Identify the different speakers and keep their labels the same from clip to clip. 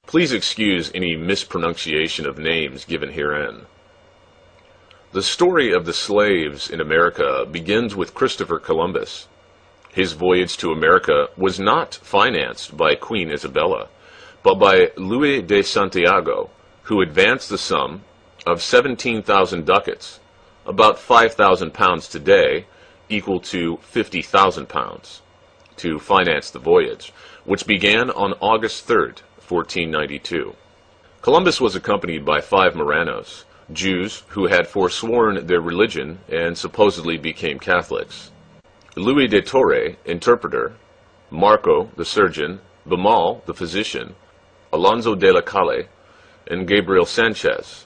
Speaker 1: Please excuse any mispronunciation of names given herein. The story of the slaves in America begins with Christopher Columbus. His voyage to America was not financed by Queen Isabella, but by Louis de Santiago, who advanced the sum of 17,000 ducats, about 5,000 pounds today, equal to 50,000 pounds, to finance the voyage, which began on August 3rd, 1492. Columbus was accompanied by 5 Marranos, Jews who had forsworn their religion and supposedly became Catholics. Louis de Torre, interpreter, Marco, the surgeon, Bemal, the physician, Alonso de la Calle, and Gabriel Sanchez.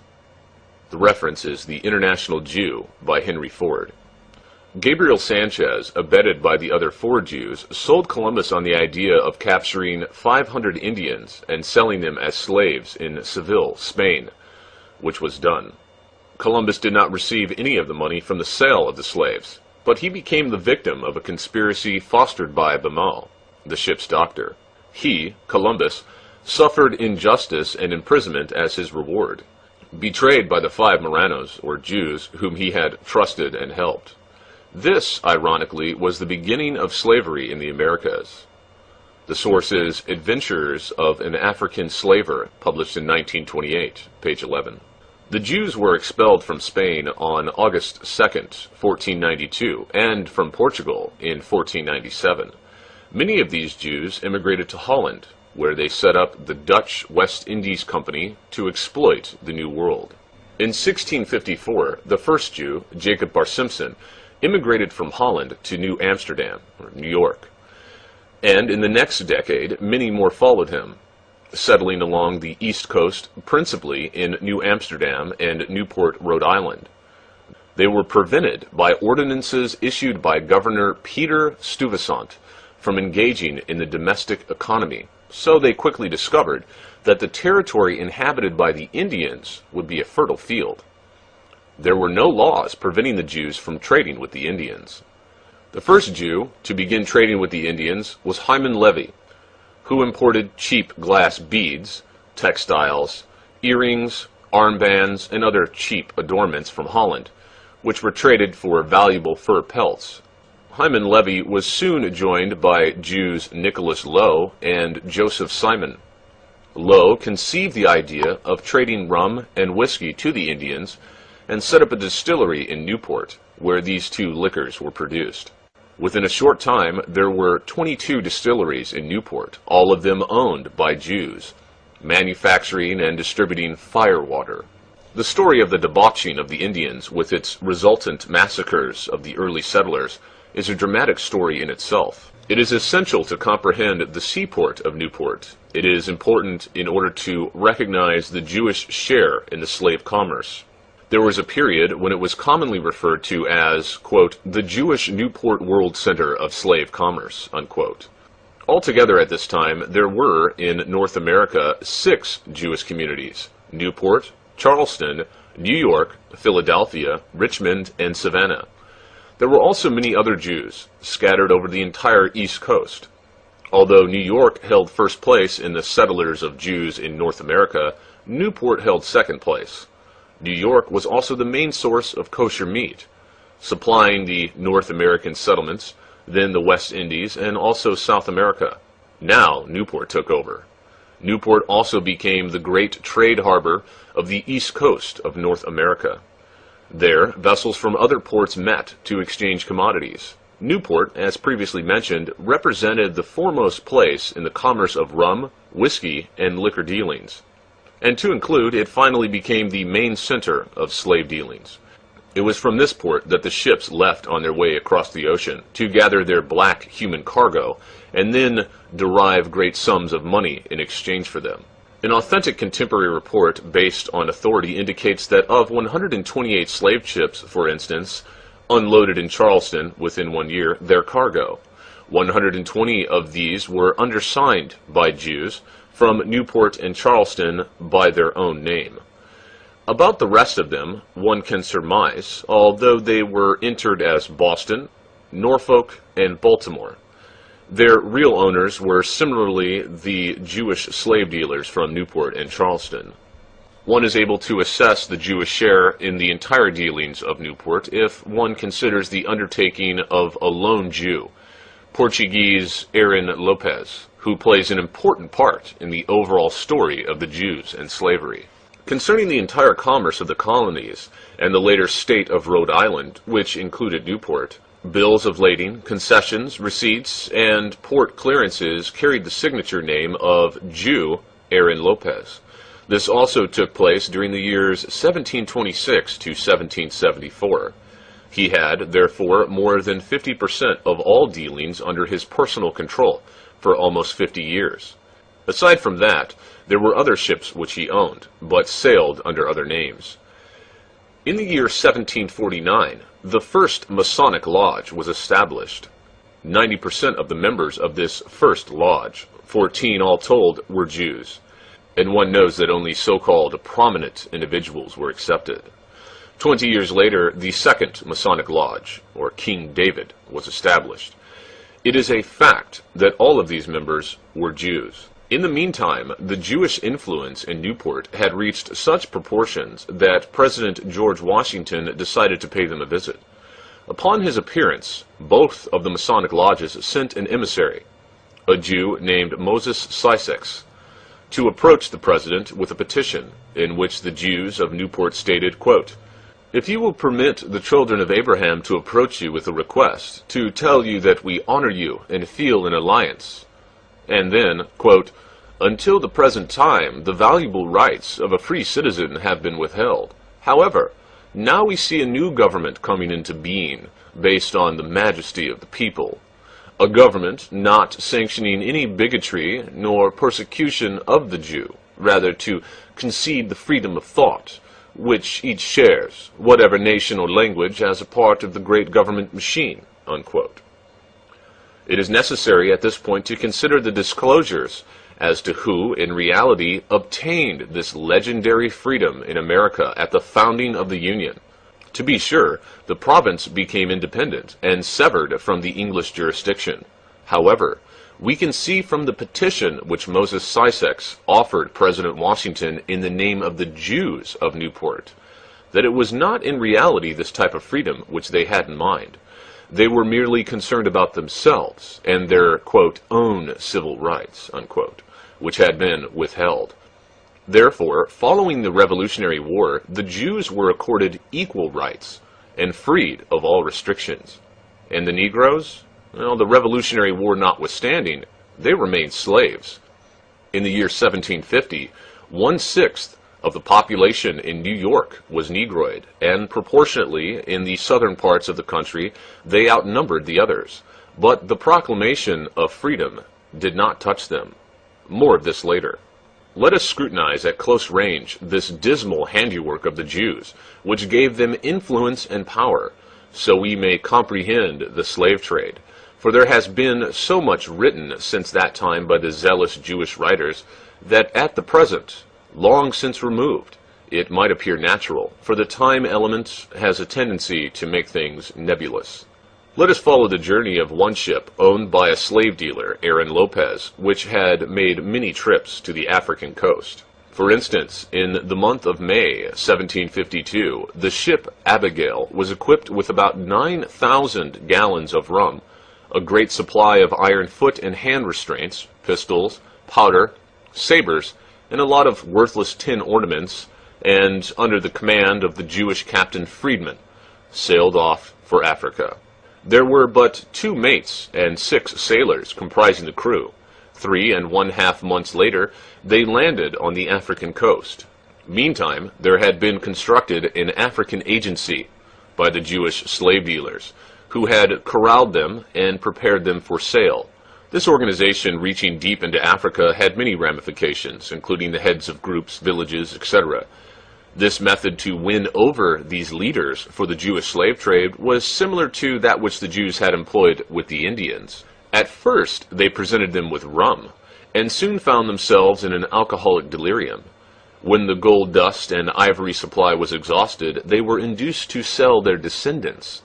Speaker 1: The reference is The International Jew by Henry Ford. Gabriel Sanchez, abetted by the other 4 Jews, sold Columbus on the idea of capturing 500 Indians and selling them as slaves in Seville, Spain, which was done. Columbus did not receive any of the money from the sale of the slaves, but he became the victim of a conspiracy fostered by Bemal, the ship's doctor. He, Columbus, suffered injustice and imprisonment as his reward, betrayed by the 5 Marranos, or Jews, whom he had trusted and helped. This, ironically, was the beginning of slavery in the Americas. The source is Adventures of an African Slaver, published in 1928, page 11. The Jews were expelled from Spain on August 2nd, 1492, and from Portugal in 1497. Many of these Jews immigrated to Holland, where they set up the Dutch West Indies Company to exploit the New World. In 1654, the first Jew, Jacob Bar Simpson, immigrated from Holland to New Amsterdam, or New York. And in the next decade, many more followed him, settling along the East Coast, principally in New Amsterdam and Newport, Rhode Island. They were prevented by ordinances issued by Governor Peter Stuyvesant from engaging in the domestic economy, so they quickly discovered that the territory inhabited by the Indians would be a fertile field. There were no laws preventing the Jews from trading with the Indians. The first Jew to begin trading with the Indians was Hyman Levy, who imported cheap glass beads, textiles, earrings, armbands, and other cheap adornments from Holland, which were traded for valuable fur pelts. Hyman Levy was soon joined by Jews Nicholas Lowe and Joseph Simon. Lowe conceived the idea of trading rum and whiskey to the Indians and set up a distillery in Newport, where these 2 liquors were produced. Within a short time, there were 22 distilleries in Newport, all of them owned by Jews, manufacturing and distributing firewater. The story of the debauching of the Indians, with its resultant massacres of the early settlers, is a dramatic story in itself. It is essential to comprehend the seaport of Newport. It is important in order to recognize the Jewish share in the slave commerce. There was a period when it was commonly referred to as, quote, the Jewish Newport World Center of Slave Commerce, unquote. Altogether at this time, there were, in North America, 6 Jewish communities: Newport, Charleston, New York, Philadelphia, Richmond, and Savannah. There were also many other Jews, scattered over the entire East Coast. Although New York held first place in the settlers of Jews in North America, Newport held second place. New York was also the main source of kosher meat, supplying the North American settlements, then the West Indies, and also South America. Now Newport took over. Newport also became the great trade harbor of the East Coast of North America. There, vessels from other ports met to exchange commodities. Newport, as previously mentioned, represented the foremost place in the commerce of rum, whiskey, and liquor dealings. And to include, it finally became the main center of slave dealings. It was from this port that the ships left on their way across the ocean to gather their black human cargo and then derive great sums of money in exchange for them. An authentic contemporary report based on authority indicates that of 128 slave ships, for instance, unloaded in Charleston within 1 year, their cargo, 120 of these were undersigned by Jews from Newport and Charleston by their own name. About the rest of them, one can surmise, although they were entered as Boston, Norfolk, and Baltimore. Their real owners were similarly the Jewish slave dealers from Newport and Charleston. One is able to assess the Jewish share in the entire dealings of Newport if one considers the undertaking of a lone Jew, Portuguese Aaron Lopez, who plays an important part in the overall story of the Jews and slavery. Concerning the entire commerce of the colonies and the later state of Rhode Island, which included Newport, bills of lading, concessions, receipts, and port clearances carried the signature name of Jew Aaron Lopez. This also took place during the years 1726 to 1774. He had, therefore, more than 50% of all dealings under his personal control for almost 50 years. Aside from that, there were other ships which he owned, but sailed under other names. In the year 1749, the first Masonic Lodge was established. 90% of the members of this first lodge, 14 all told, were Jews, and one knows that only so-called prominent individuals were accepted. 20 years later, the second Masonic Lodge, or King David, was established. It is a fact that all of these members were Jews. In the meantime, the Jewish influence in Newport had reached such proportions that President George Washington decided to pay them a visit. Upon his appearance, both of the Masonic lodges sent an emissary, a Jew named Moses Sysex, to approach the president with a petition in which the Jews of Newport stated, quote, "If you will permit the children of Abraham to approach you with a request, to tell you that we honor you and feel an alliance," and then, quote, "Until the present time, the valuable rights of a free citizen have been withheld. However, now we see a new government coming into being, based on the majesty of the people. A government not sanctioning any bigotry nor persecution of the Jew, rather to concede the freedom of thought, which each shares, whatever nation or language, as a part of the great government machine," unquote. It is necessary at this point to consider the disclosures as to who, in reality, obtained this legendary freedom in America at the founding of the Union. To be sure, the province became independent and severed from the English jurisdiction. However, we can see from the petition which Moses Sysex offered President Washington in the name of the Jews of Newport, that it was not in reality this type of freedom which they had in mind. They were merely concerned about themselves and their, quote, "own civil rights," unquote, which had been withheld. Therefore, following the Revolutionary War, the Jews were accorded equal rights and freed of all restrictions. And the Negroes? Well, the Revolutionary War notwithstanding, they remained slaves. In the year 1750, 1/6 of the population in New York was Negroid, and proportionately in the southern parts of the country, they outnumbered the others. But the proclamation of freedom did not touch them. More of this later. Let us scrutinize at close range this dismal handiwork of the Jews, which gave them influence and power, so we may comprehend the slave trade. For there has been so much written since that time by the zealous Jewish writers, that at the present, long since removed, it might appear natural, for the time element has a tendency to make things nebulous. Let us follow the journey of one ship owned by a slave dealer, Aaron Lopez, which had made many trips to the African coast. For instance, in the month of May 1752, the ship Abigail was equipped with about 9,000 gallons of rum, a great supply of iron foot and hand restraints, pistols, powder, sabers, and a lot of worthless tin ornaments, and under the command of the Jewish Captain Friedman, sailed off for Africa. There were but 2 mates and 6 sailors comprising the crew. 3½ months later, they landed on the African coast. Meantime, there had been constructed an African agency by the Jewish slave dealers, who had corralled them and prepared them for sale. This organization, reaching deep into Africa, had many ramifications, including the heads of groups, villages, etc. This method to win over these leaders for the Jewish slave trade was similar to that which the Jews had employed with the Indians. At first, they presented them with rum, and soon found themselves in an alcoholic delirium. When the gold dust and ivory supply was exhausted, they were induced to sell their descendants.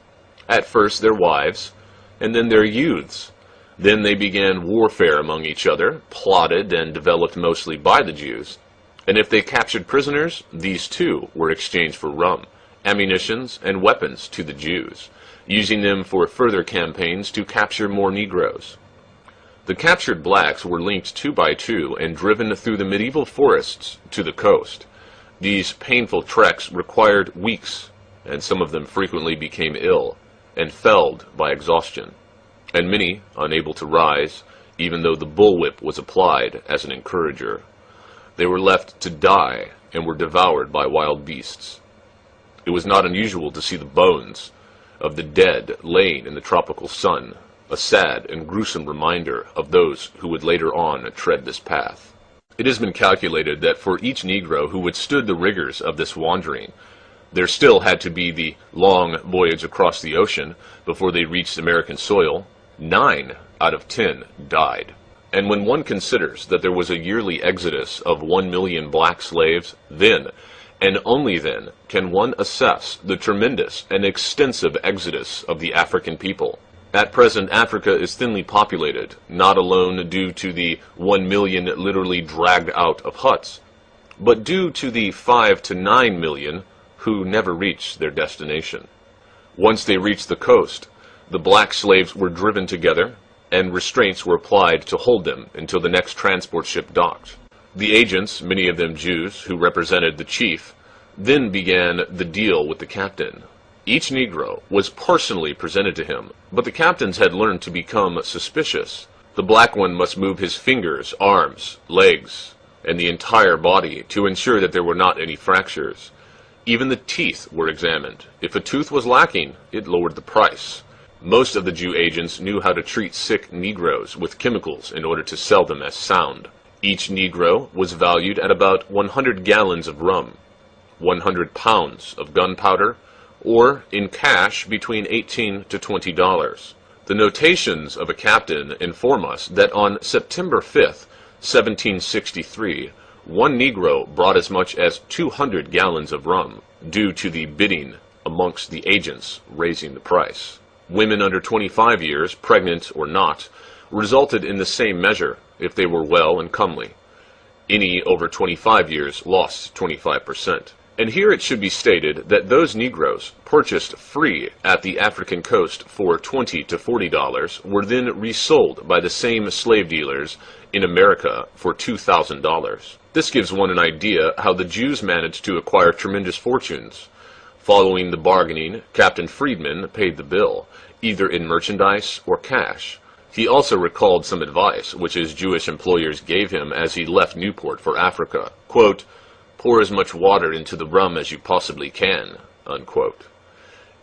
Speaker 1: At first their wives, and then their youths. Then they began warfare among each other, plotted and developed mostly by the Jews, and if they captured prisoners, these too were exchanged for rum, ammunitions, and weapons to the Jews, using them for further campaigns to capture more Negroes. The captured blacks were linked 2 by 2 and driven through the medieval forests to the coast. These painful treks required weeks, and some of them frequently became ill and felled by exhaustion, and many unable to rise, even though the bullwhip was applied as an encourager. They were left to die and were devoured by wild beasts. It was not unusual to see the bones of the dead laying in the tropical sun, a sad and gruesome reminder of those who would later on tread this path. It has been calculated that for each Negro who withstood the rigors of this wandering, there still had to be the long voyage across the ocean before they reached American soil. 9 out of 10 died. And when one considers that there was a yearly exodus of 1 million black slaves, then, and only then, can one assess the tremendous and extensive exodus of the African people. At present, Africa is thinly populated, not alone due to the 1 million literally dragged out of huts, but due to the 5 to 9 million who never reached their destination. Once they reached the coast, the black slaves were driven together, and restraints were applied to hold them until the next transport ship docked. The agents, many of them Jews, who represented the chief, then began the deal with the captain. Each Negro was personally presented to him, but the captains had learned to become suspicious. The black one must move his fingers, arms, legs, and the entire body to ensure that there were not any fractures. Even the teeth were examined. If a tooth was lacking, it lowered the price. Most of the Jew agents knew how to treat sick Negroes with chemicals in order to sell them as sound. Each Negro was valued at about 100 gallons of rum, 100 pounds of gunpowder, or in cash between $18 to $20. The notations of a captain inform us that on September 5th, 1763, one Negro brought as much as 200 gallons of rum, due to the bidding amongst the agents raising the price. Women under 25 years, pregnant or not, resulted in the same measure if they were well and comely. Any over 25 years lost 25%. And here it should be stated that those Negroes purchased free at the African coast for $20 to $40 were then resold by the same slave dealers in America for $2,000. This gives one an idea how the Jews managed to acquire tremendous fortunes. Following the bargaining, Captain Friedman paid the bill, either in merchandise or cash. He also recalled some advice which his Jewish employers gave him as he left Newport for Africa. Quote, "Pour as much water into the rum as you possibly can," unquote.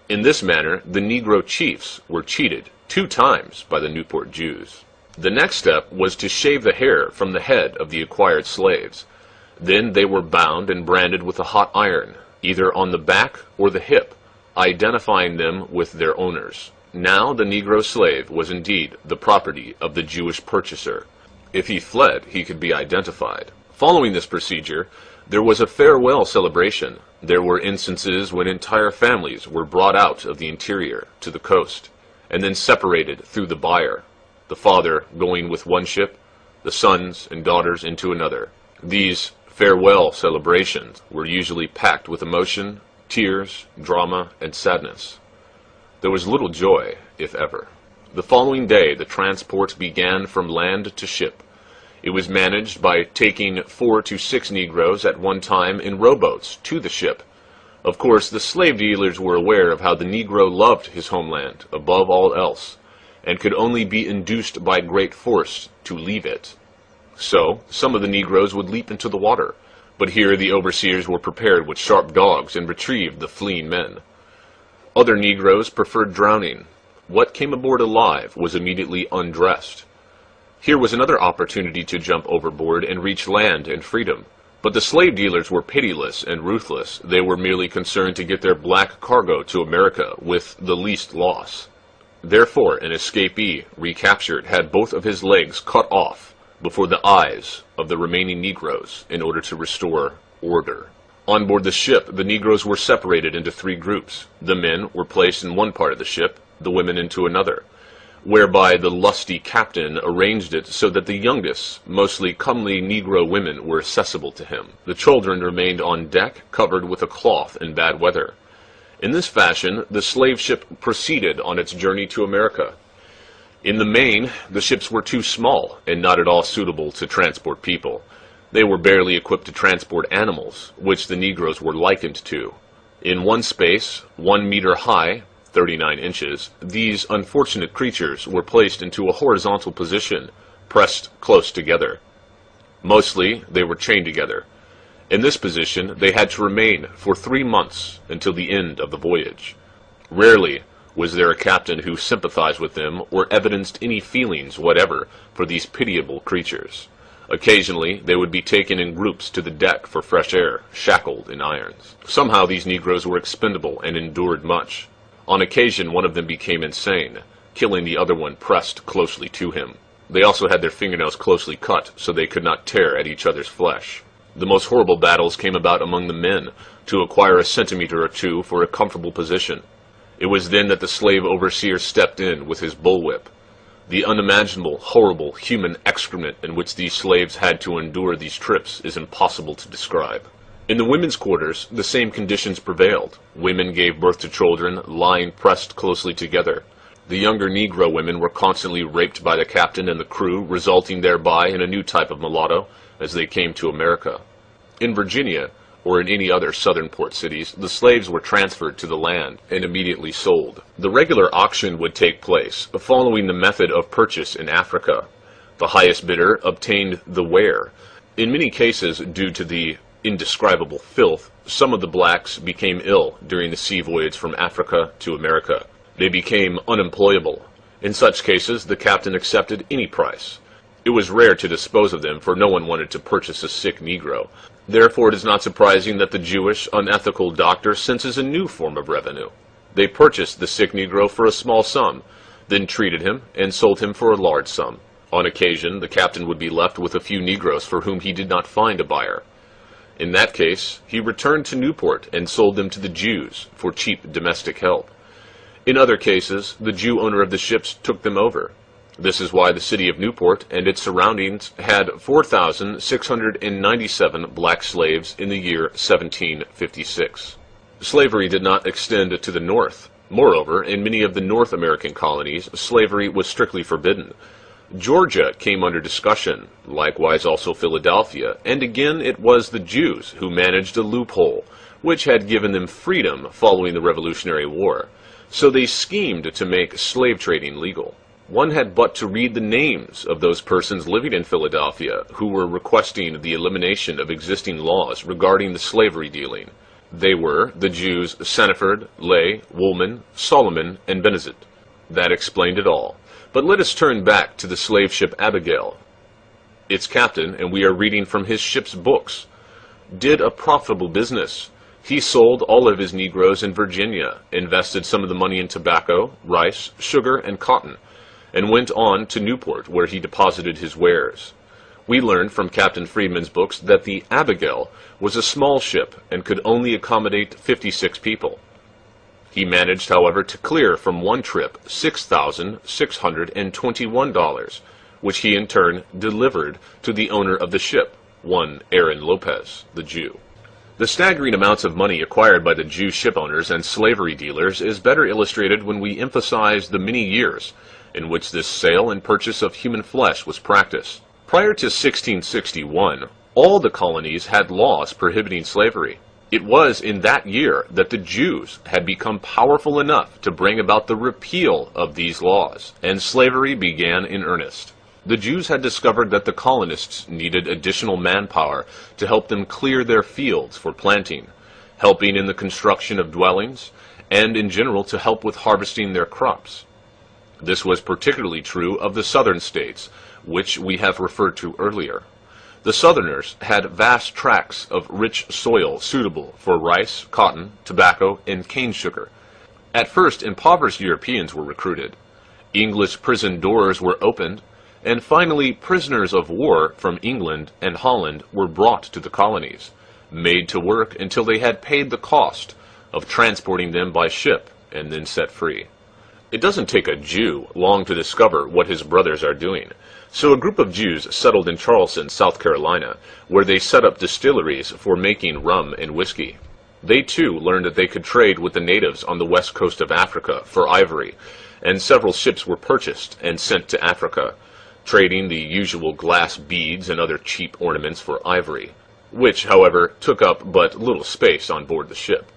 Speaker 1: In this manner, the Negro chiefs were cheated 2 times by the Newport Jews. The next step was to shave the hair from the head of the acquired slaves. Then they were bound and branded with a hot iron, either on the back or the hip, identifying them with their owners. Now the Negro slave was indeed the property of the Jewish purchaser. If he fled, he could be identified. Following this procedure, there was a farewell celebration. There were instances when entire families were brought out of the interior to the coast, and then separated through the Bier, the father going with one ship, the sons and daughters into another. These farewell celebrations were usually packed with emotion, tears, drama, and sadness. There was little joy, if ever. The following day, the transport began from land to ship. It was managed by taking 4 to 6 Negroes at one time in rowboats to the ship. Of course, the slave dealers were aware of how the Negro loved his homeland above all else, and could only be induced by great force to leave it. So, some of the Negroes would leap into the water, but here the overseers were prepared with sharp dogs and retrieved the fleeing men. Other Negroes preferred drowning. What came aboard alive was immediately undressed. Here was another opportunity to jump overboard and reach land and freedom. But the slave dealers were pitiless and ruthless. They were merely concerned to get their black cargo to America with the least loss. Therefore, an escapee, recaptured, had both of his legs cut off before the eyes of the remaining Negroes in order to restore order. On board the ship, the Negroes were separated into 3 groups. The men were placed in one part of the ship, the women into another. whereby the lusty captain arranged it so that the youngest, mostly comely Negro women were accessible to him. The children remained on deck, covered with a cloth in bad weather. In this fashion, the slave ship proceeded on its journey to America. In the main, the ships were too small and not at all suitable to transport people. They were barely equipped to transport animals, which the Negroes were likened to. In one space, 1 meter high, 39 inches, these unfortunate creatures were placed into a horizontal position, pressed close together. Mostly, they were chained together. In this position, they had to remain for 3 months until the end of the voyage. Rarely was there a captain who sympathized with them or evidenced any feelings whatever for these pitiable creatures. Occasionally, they would be taken in groups to the deck for fresh air, shackled in irons. Somehow these Negroes were expendable and endured much. On occasion, one of them became insane, killing the other one pressed closely to him. They also had their fingernails closely cut so they could not tear at each other's flesh. The most horrible battles came about among the men, to acquire a centimeter or two for a comfortable position. It was then that the slave overseer stepped in with his bullwhip. The unimaginable, horrible human excrement in which these slaves had to endure these trips is impossible to describe. In the women's quarters, the same conditions prevailed. Women gave birth to children, lying pressed closely together. The younger Negro women were constantly raped by the captain and the crew, resulting thereby in a new type of mulatto as they came to America. In Virginia, or in any other southern port cities, the slaves were transferred to the land and immediately sold. The regular auction would take place, following the method of purchase in Africa. The highest bidder obtained the ware. In many cases, due to the indescribable filth, some of the blacks became ill during the sea voyage from Africa to America. They became unemployable. In such cases, the captain accepted any price. It was rare to dispose of them, for no one wanted to purchase a sick Negro. Therefore, it is not surprising that the Jewish, unethical doctor senses a new form of revenue. They purchased the sick Negro for a small sum, then treated him and sold him for a large sum. On occasion, the captain would be left with a few Negroes for whom he did not find a buyer. In that case, he returned to Newport and sold them to the Jews for cheap domestic help. In other cases, the Jew owner of the ships took them over. This is why the city of Newport and its surroundings had 4,697 black slaves in the year 1756. Slavery did not extend to the North. Moreover, in many of the North American colonies, slavery was strictly forbidden. Georgia came under discussion, likewise also Philadelphia, and again it was the Jews who managed a loophole, which had given them freedom following the Revolutionary War. So they schemed to make slave trading legal. One had but to read the names of those persons living in Philadelphia who were requesting the elimination of existing laws regarding the slavery dealing. They were the Jews Senneford, Lay, Woolman, Solomon, and Benezet. That explained it all. But let us turn back to the slave ship Abigail. Its captain, and we are reading from his ship's books, did a profitable business. He sold all of his Negroes in Virginia, invested some of the money in tobacco, rice, sugar, and cotton, and went on to Newport, where he deposited his wares. We learned from Captain Freedman's books that the Abigail was a small ship and could only accommodate 56 people. He managed, however, to clear from one trip $6,621, which he in turn delivered to the owner of the ship, one Aaron Lopez, the Jew. The staggering amounts of money acquired by the Jew shipowners and slavery dealers is better illustrated when we emphasize the many years in which this sale and purchase of human flesh was practiced. Prior to 1661, all the colonies had laws prohibiting slavery. It was in that year that the Jews had become powerful enough to bring about the repeal of these laws, and slavery began in earnest. The Jews had discovered that the colonists needed additional manpower to help them clear their fields for planting, helping in the construction of dwellings, and in general to help with harvesting their crops. This was particularly true of the southern states, which we have referred to earlier. The Southerners had vast tracts of rich soil suitable for rice, cotton, tobacco, and cane sugar. At first, impoverished Europeans were recruited. English prison doors were opened, and finally prisoners of war from England and Holland were brought to the colonies, made to work until they had paid the cost of transporting them by ship and then set free. It doesn't take a Jew long to discover what his brothers are doing. So a group of Jews settled in Charleston, South Carolina, where they set up distilleries for making rum and whiskey. They too learned that they could trade with the natives on the west coast of Africa for ivory, and several ships were purchased and sent to Africa, trading the usual glass beads and other cheap ornaments for ivory, which, however, took up but little space on board the ship.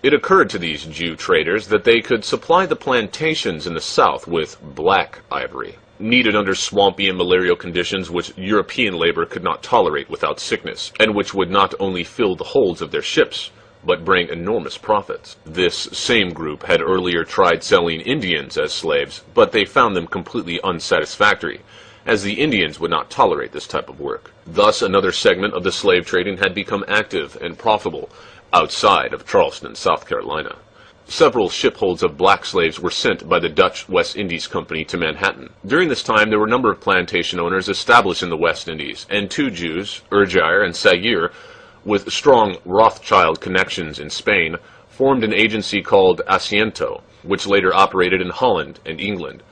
Speaker 1: It occurred to these Jew traders that they could supply the plantations in the south with black ivory, needed under swampy and malarial conditions which European labor could not tolerate without sickness, and which would not only fill the holds of their ships, but bring enormous profits. This same group had earlier tried selling Indians as slaves, but they found them completely unsatisfactory, as the Indians would not tolerate this type of work. Thus, another segment of the slave trading had become active and profitable outside of Charleston, South Carolina. Several shipholds of black slaves were sent by the Dutch West Indies Company to Manhattan. During this time, there were a number of plantation owners established in the West Indies, and two Jews, Urgire and Sayre, with strong Rothschild connections in Spain, formed an agency called Asiento, which later operated in Holland and England.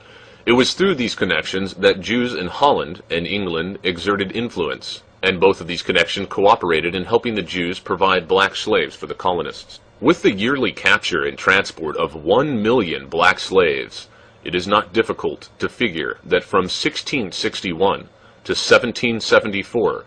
Speaker 1: It was through these connections that Jews in Holland and England exerted influence, and both of these connections cooperated in helping the Jews provide black slaves for the colonists. With the yearly capture and transport of 1 million black slaves, it is not difficult to figure that from 1661 to 1774,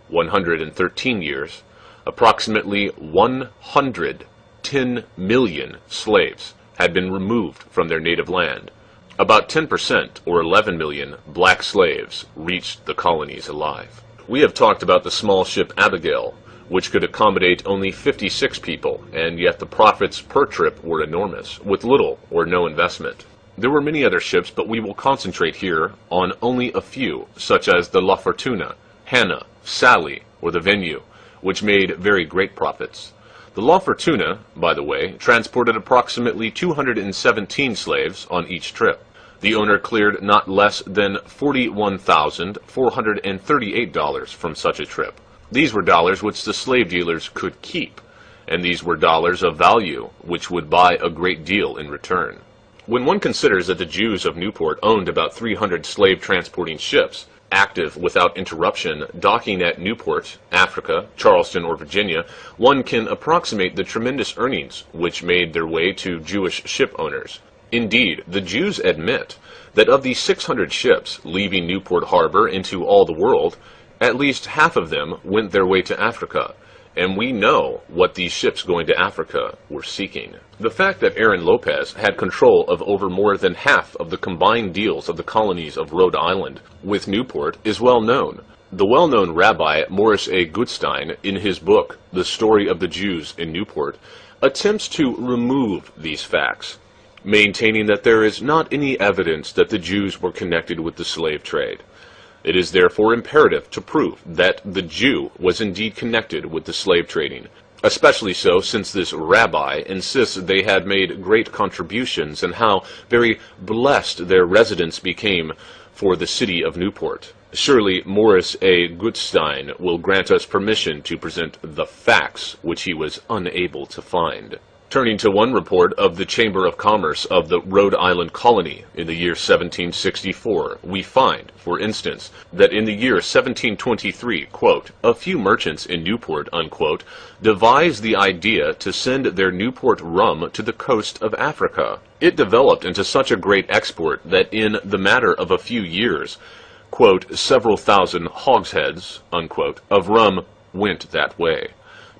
Speaker 1: 113 years, approximately 110 million slaves had been removed from their native land. About 10%, or 11 million, black slaves reached the colonies alive. We have talked about the small ship Abigail, which could accommodate only 56 people, and yet the profits per trip were enormous, with little or no investment. There were many other ships, but we will concentrate here on only a few, such as the La Fortuna, Hannah, Sally, or the Venue, which made very great profits. The La Fortuna, by the way, transported approximately 217 slaves on each trip. The owner cleared not less than $41,438 from such a trip. These were dollars which the slave dealers could keep, and these were dollars of value which would buy a great deal in return. When one considers that the Jews of Newport owned about 300 slave-transporting ships, active without interruption, docking at Newport, Africa, Charleston, or Virginia, one can approximate the tremendous earnings which made their way to Jewish ship owners. Indeed, the Jews admit that of the 600 ships leaving Newport Harbor into all the world, at least half of them went their way to Africa, and we know what these ships going to Africa were seeking. The fact that Aaron Lopez had control of over more than half of the combined deals of the colonies of Rhode Island with Newport is well known. The well-known Rabbi Morris A. Gutstein, in his book, The Story of the Jews in Newport, attempts to remove these facts, maintaining that there is not any evidence that the Jews were connected with the slave trade. It is therefore imperative to prove that the Jew was indeed connected with the slave trading, especially so since this rabbi insists they had made great contributions and how very blessed their residence became for the city of Newport. Surely Morris A. Gutstein will grant us permission to present the facts which he was unable to find. Turning to one report of the Chamber of Commerce of the Rhode Island colony in the year 1764, we find, for instance, that in the year 1723, quote, a few merchants in Newport, unquote, devised the idea to send their Newport rum to the coast of Africa. It developed into such a great export that in the matter of a few years, quote, several thousand hogsheads, unquote, of rum went that way.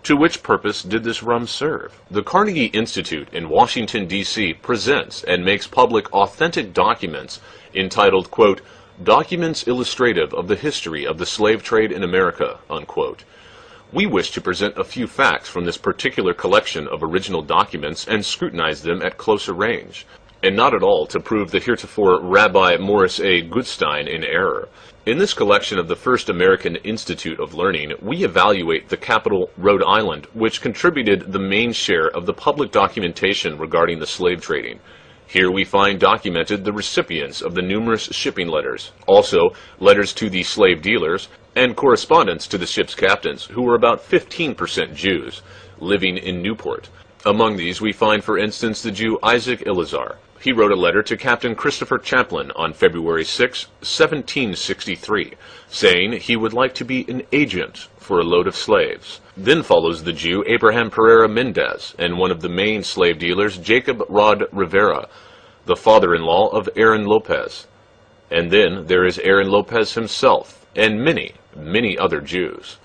Speaker 1: To which purpose did this rum serve? The Carnegie Institute in Washington, D.C. presents and makes public authentic documents entitled, quote, Documents Illustrative of the History of the Slave Trade in America, unquote. We wish to present a few facts from this particular collection of original documents and scrutinize them at closer range, and not at all to prove the heretofore Rabbi Morris A. Gutstein in error. In this collection of the First American Institute of Learning, we evaluate the capital, Rhode Island, which contributed the main share of the public documentation regarding the slave trading. Here we find documented the recipients of the numerous shipping letters, also letters to the slave dealers, and correspondence to the ship's captains, who were about 15% Jews, living in Newport. Among these we find, for instance, the Jew Isaac Eleazar. He wrote a letter to Captain Christopher Champlin on February 6, 1763, saying he would like to be an agent for a load of slaves. Then follows the Jew Abraham Pereira Mendez and one of the main slave dealers, Jacob Rod Rivera, the father-in-law of Aaron Lopez. And then there is Aaron Lopez himself, and many, many other Jews.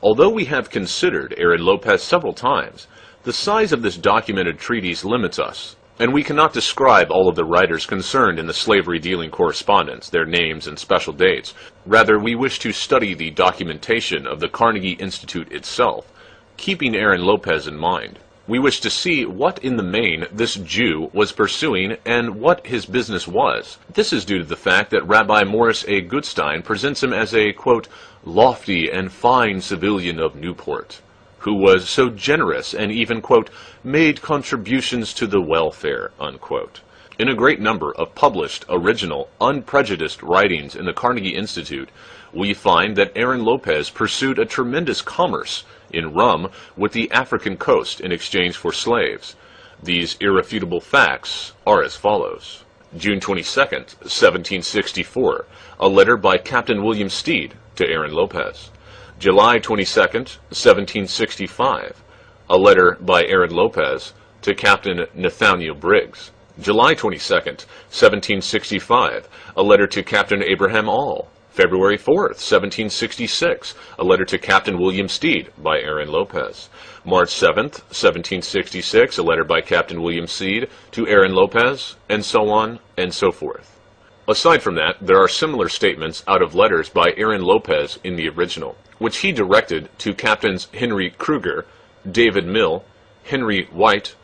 Speaker 1: Although we have considered Aaron Lopez several times, the size of this documented treatise limits us, and we cannot describe all of the writers concerned in the slavery-dealing correspondence, their names and special dates. Rather, we wish to study the documentation of the Carnegie Institute itself, keeping Aaron Lopez in mind. We wish to see what in the main this Jew was pursuing and what his business was. This is due to the fact that Rabbi Morris A. Goodstein presents him as a, quote, lofty and fine civilian of Newport, who was so generous and even, quote, made contributions to the welfare, unquote. In a great number of published, original, unprejudiced writings in the Carnegie Institute, we find that Aaron Lopez pursued a tremendous commerce in rum with the African coast in exchange for slaves. These irrefutable facts are as follows. June 22nd, 1764, a letter by Captain William Steed to Aaron Lopez. July 22nd, 1765, a letter by Aaron Lopez to Captain Nathaniel Briggs. July 22nd, 1765, a letter to Captain Abraham All. February 4th, 1766, a letter to Captain William Steed by Aaron Lopez. March 7th, 1766, a letter by Captain William Steed to Aaron Lopez, and so on and so forth. Aside from that, there are similar statements out of letters by Aaron Lopez in the original, which he directed to Captains Henry Kruger, David Mill, Henry White,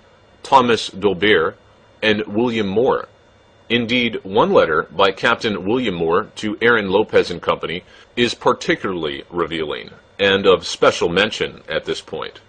Speaker 1: Thomas Dolbear, and William Moore. Indeed, one letter by Captain William Moore to Aaron Lopez and Company is particularly revealing, and of special mention at this point.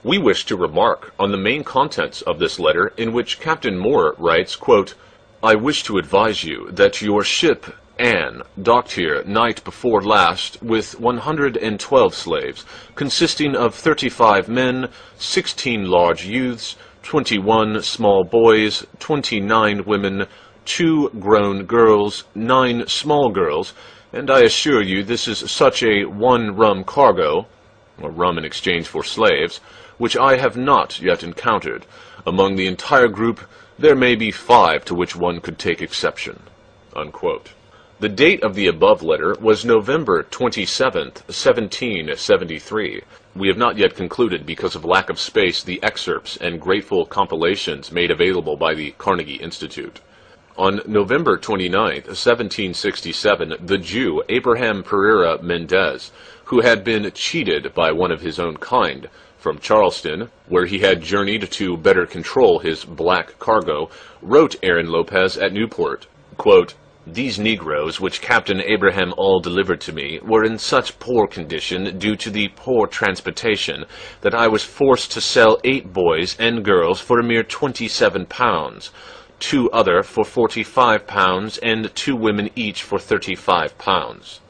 Speaker 1: We wish to remark on the main contents of this letter, in which Captain Moore writes, quote, I wish to advise you that your ship Anne docked here night before last with 112 slaves, consisting of 35 men, 16 large youths, 21 small boys, 29 women, 2 grown girls, 9 small girls, and I assure you this is such a one rum cargo, or rum in exchange for slaves, which I have not yet encountered. Among the entire group, there may be 5 to which one could take exception. Unquote. The date of the above letter was November 27th, 1773. We have not yet concluded, because of lack of space, the excerpts and grateful compilations made available by the Carnegie Institute. On November 29, 1767, the Jew Abraham Pereira Mendez, who had been cheated by one of his own kind from Charleston, where he had journeyed to better control his black cargo, wrote Aaron Lopez at Newport, quote, These Negroes, which Captain Abraham All delivered to me, were in such poor condition, due to the poor transportation, that I was forced to sell 8 boys and girls for a mere 27 pounds. 2 other for 45 pounds, and 2 women each for 35 pounds.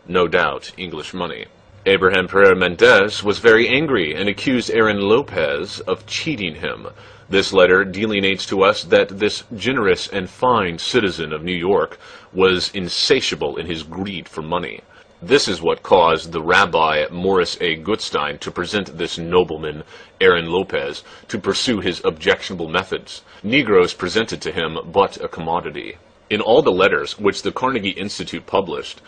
Speaker 1: No doubt, English money. Abraham Pereira Mendez was very angry and accused Aaron Lopez of cheating him. This letter delineates to us that this generous and fine citizen of New York was insatiable in his greed for money. This is what caused the Rabbi Morris A. Goodstein to present this nobleman, Aaron Lopez, to pursue his objectionable methods. Negroes presented to him but a commodity. In all the letters which the Carnegie Institute published,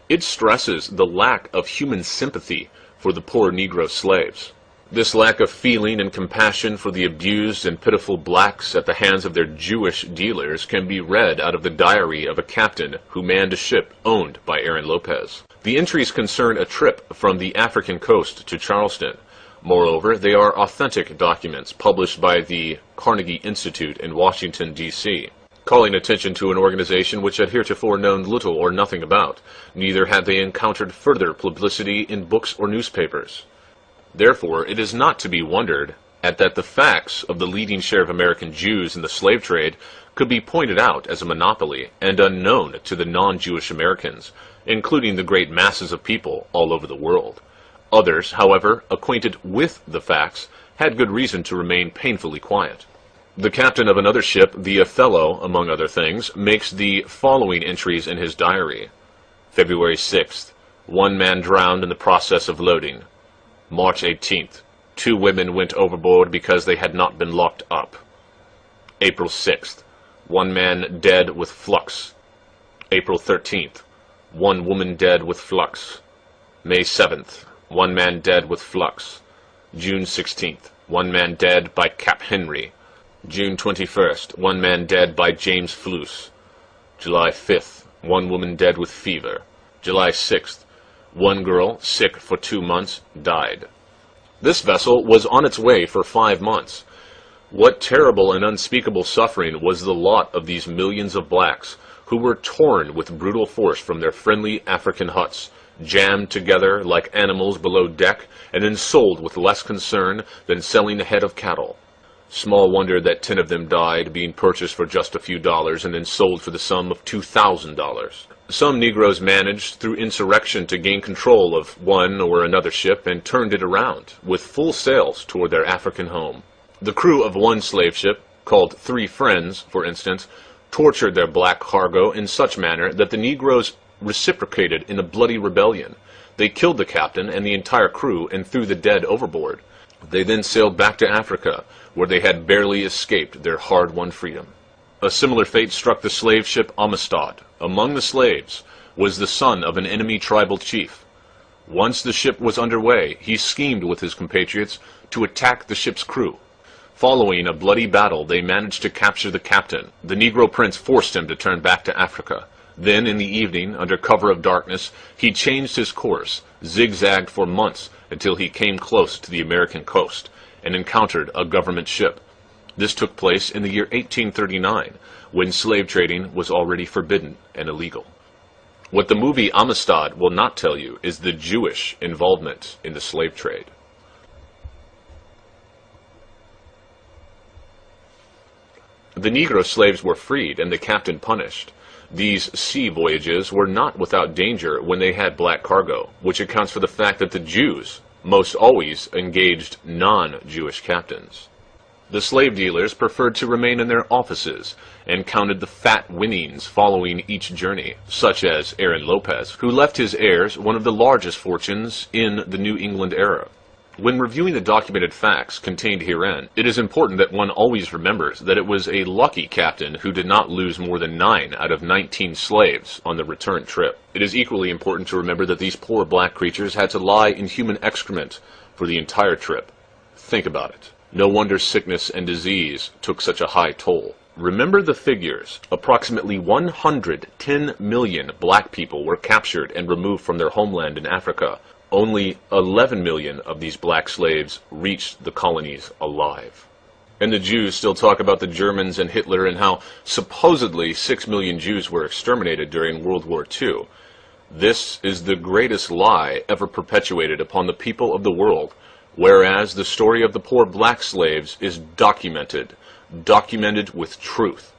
Speaker 1: it stresses the lack of human sympathy for the poor Negro slaves. This lack of feeling and compassion for the abused and pitiful blacks at the hands of their Jewish dealers can be read out of the diary of a captain who manned a ship owned by Aaron Lopez. The entries concern a trip from the African coast to Charleston. Moreover, they are authentic documents published by the Carnegie Institute in Washington, D.C., calling attention to an organization which had heretofore known little or nothing about. Neither had they encountered further publicity in books or newspapers. Therefore, it is not to be wondered at that the facts of the leading share of American Jews in the slave trade could be pointed out as a monopoly and unknown to the non-Jewish Americans, including the great masses of people all over the world. Others, however, acquainted with the facts, had good reason to remain painfully quiet. The captain of another ship, the Othello, among other things, makes the following entries in his diary. February 6th, 1 man drowned in the process of loading. March 18th, 2 women went overboard because they had not been locked up. April 6th, 1 man dead with flux. April 13th, 1 woman dead with flux. May 7th, 1 man dead with flux. June 16th, 1 man dead by Cap Henry. June 21st, 1 man dead by James Fluce. July 5th, 1 woman dead with fever. July 6th, 1 girl, sick for 2 months, died. This vessel was on its way for 5 months. What terrible and unspeakable suffering was the lot of these millions of blacks who were torn with brutal force from their friendly African huts, jammed together like animals below deck, and then sold with less concern than selling a head of cattle. Small wonder that 10 of them died, being purchased for just a few dollars and then sold for the sum of $2,000. Some Negroes managed through insurrection to gain control of one or another ship and turned it around, with full sails toward their African home. The crew of one slave ship, called Three Friends, for instance, tortured their black cargo in such manner that the Negroes reciprocated in a bloody rebellion. They killed the captain and the entire crew and threw the dead overboard. They then sailed back to Africa, where they had barely escaped their hard-won freedom. A similar fate struck the slave ship Amistad. Among the slaves was the son of an enemy tribal chief. Once the ship was underway, he schemed with his compatriots to attack the ship's crew. Following a bloody battle, they managed to capture the captain. The Negro prince forced him to turn back to Africa. Then, in the evening, under cover of darkness, he changed his course, zigzagged for months until he came close to the American coast and encountered a government ship. This took place in the year 1839, when slave trading was already forbidden and illegal. What the movie Amistad will not tell you is the Jewish involvement in the slave trade. The Negro slaves were freed and the captain punished. These sea voyages were not without danger when they had black cargo, which accounts for the fact that the Jews most always engaged non-Jewish captains. The slave dealers preferred to remain in their offices and counted the fat winnings following each journey, such as Aaron Lopez, who left his heirs one of the largest fortunes in the New England era. When reviewing the documented facts contained herein, it is important that one always remembers that it was a lucky captain who did not lose more than 9 out of 19 slaves on the return trip. It is equally important to remember that these poor black creatures had to lie in human excrement for the entire trip. Think about it. No wonder sickness and disease took such a high toll. Remember the figures. Approximately 110 million black people were captured and removed from their homeland in Africa. Only 11 million of these black slaves reached the colonies alive. And the Jews still talk about the Germans and Hitler and how supposedly 6 million Jews were exterminated during World War II. This is the greatest lie ever perpetuated upon the people of the world, whereas the story of the poor black slaves is documented with truth.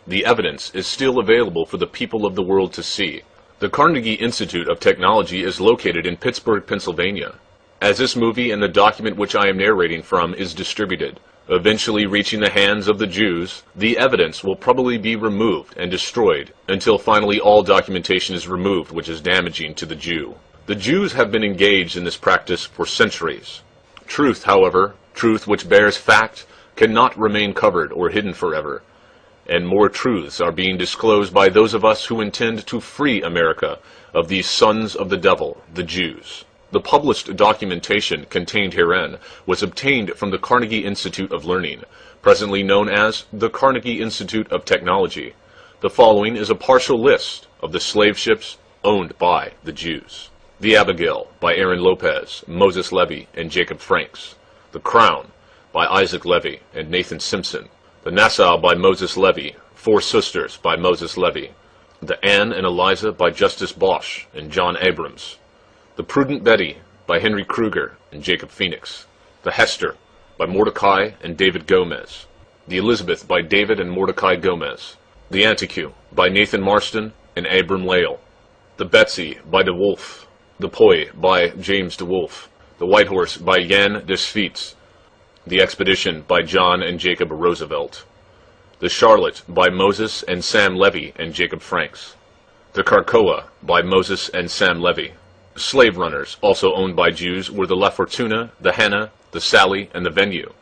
Speaker 1: The evidence is still available for the people of the world to see. The Carnegie Institute of Technology is located in Pittsburgh, Pennsylvania. As this movie and the document which I am narrating from is distributed, eventually reaching the hands of the Jews, the evidence will probably be removed and destroyed until finally all documentation is removed which is damaging to the Jew. The Jews have been engaged in this practice for centuries. Truth, however, truth which bears fact, cannot remain covered or hidden forever. And more truths are being disclosed by those of us who intend to free America of these sons of the devil, the Jews. The published documentation contained herein was obtained from the Carnegie Institute of Learning, presently known as the Carnegie Institute of Technology. The following is a partial list of the slave ships owned by the Jews. The Abigail by Aaron Lopez, Moses Levy, and Jacob Franks. The Crown by Isaac Levy and Nathan Simpson. The Nassau by Moses Levy, Four Sisters by Moses Levy. The Anne and Eliza by Justice Bosch and John Abrams. The Prudent Betty by Henry Kruger and Jacob Phoenix. The Hester by Mordecai and David Gomez. The Elizabeth by David and Mordecai Gomez. The Antique by Nathan Marston and Abram Lale. The Betsy by De Wolfe. The Poi by James De Wolfe. The White Horse by Jan de Sviets. The Expedition by John and Jacob Roosevelt. The Charlotte by Moses and Sam Levy and Jacob Franks. The Carcoa by Moses and Sam Levy. Slave runners, also owned by Jews, were the La Fortuna, the Hannah, the Sally, and the Venue.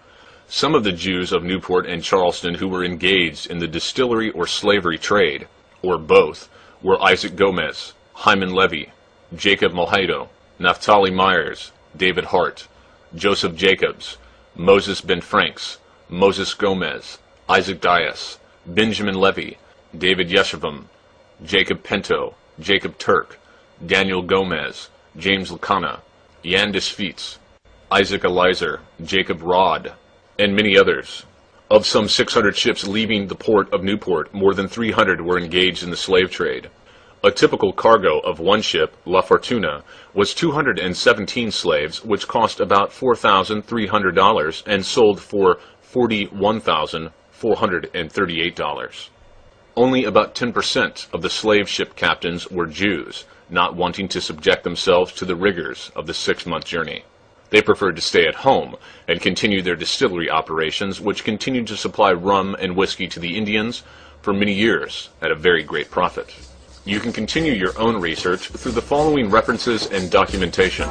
Speaker 1: Some of the Jews of Newport and Charleston who were engaged in the distillery or slavery trade, or both, were Isaac Gomez, Hyman Levy, Jacob Malhado, Naphtali Myers, David Hart, Joseph Jacobs, Moses Ben Franks, Moses Gomez, Isaac Dias, Benjamin Levy, David Yeshuvim, Jacob Pinto, Jacob Turk, Daniel Gomez, James Lacana, Yandis Feets, Isaac Elizer, Jacob Rod, and many others. Of some 600 ships leaving the port of Newport, more than 300 were engaged in the slave trade. A typical cargo of one ship, La Fortuna, was 217 slaves, which cost about $4,300 and sold for $41,438. Only about 10% of the slave ship captains were Jews, not wanting to subject themselves to the rigors of the 6-month journey. They preferred to stay at home and continue their distillery operations, which continued to supply rum and whiskey to the Indians for many years at a very great profit. You can continue your own research through the following references and documentation.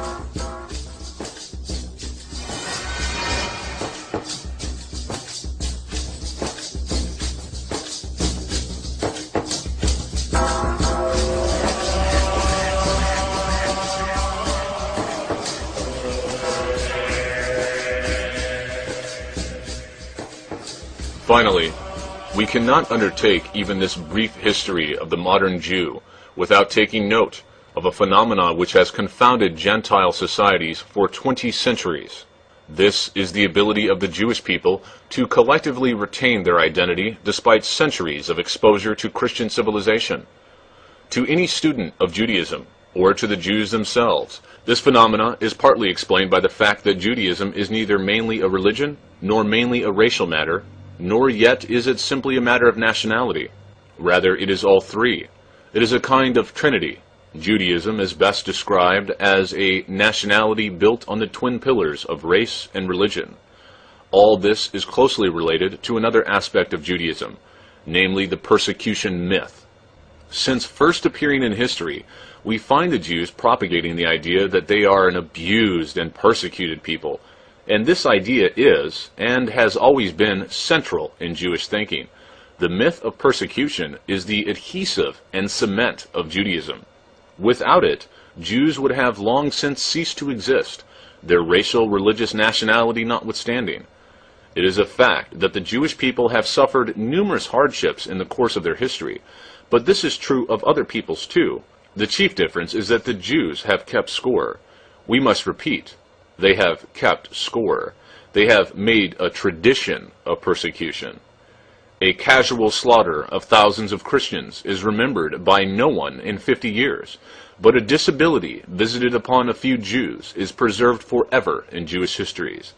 Speaker 1: Finally, we cannot undertake even this brief history of the modern Jew without taking note of a phenomenon which has confounded Gentile societies for 20 centuries. This is the ability of the Jewish people to collectively retain their identity despite centuries of exposure to Christian civilization. To any student of Judaism, or to the Jews themselves, this phenomena is partly explained by the fact that Judaism is neither mainly a religion, nor mainly a racial matter, nor yet is it simply a matter of nationality. Rather, it is all three. It is a kind of trinity. Judaism is best described as a nationality built on the twin pillars of race and religion. All this is closely related to another aspect of Judaism, namely the persecution myth. Since first appearing in history, we find the Jews propagating the idea that they are an abused and persecuted people. And this idea is, and has always been, central in Jewish thinking. The myth of persecution is the adhesive and cement of Judaism. Without it, Jews would have long since ceased to exist, their racial, religious nationality notwithstanding. It is a fact that the Jewish people have suffered numerous hardships in the course of their history, but this is true of other peoples too. The chief difference is that the Jews have kept score. We must repeat. They have kept score. They have made a tradition of persecution. A casual slaughter of thousands of Christians is remembered by no one in 50 years, but a disability visited upon a few Jews is preserved forever in Jewish histories.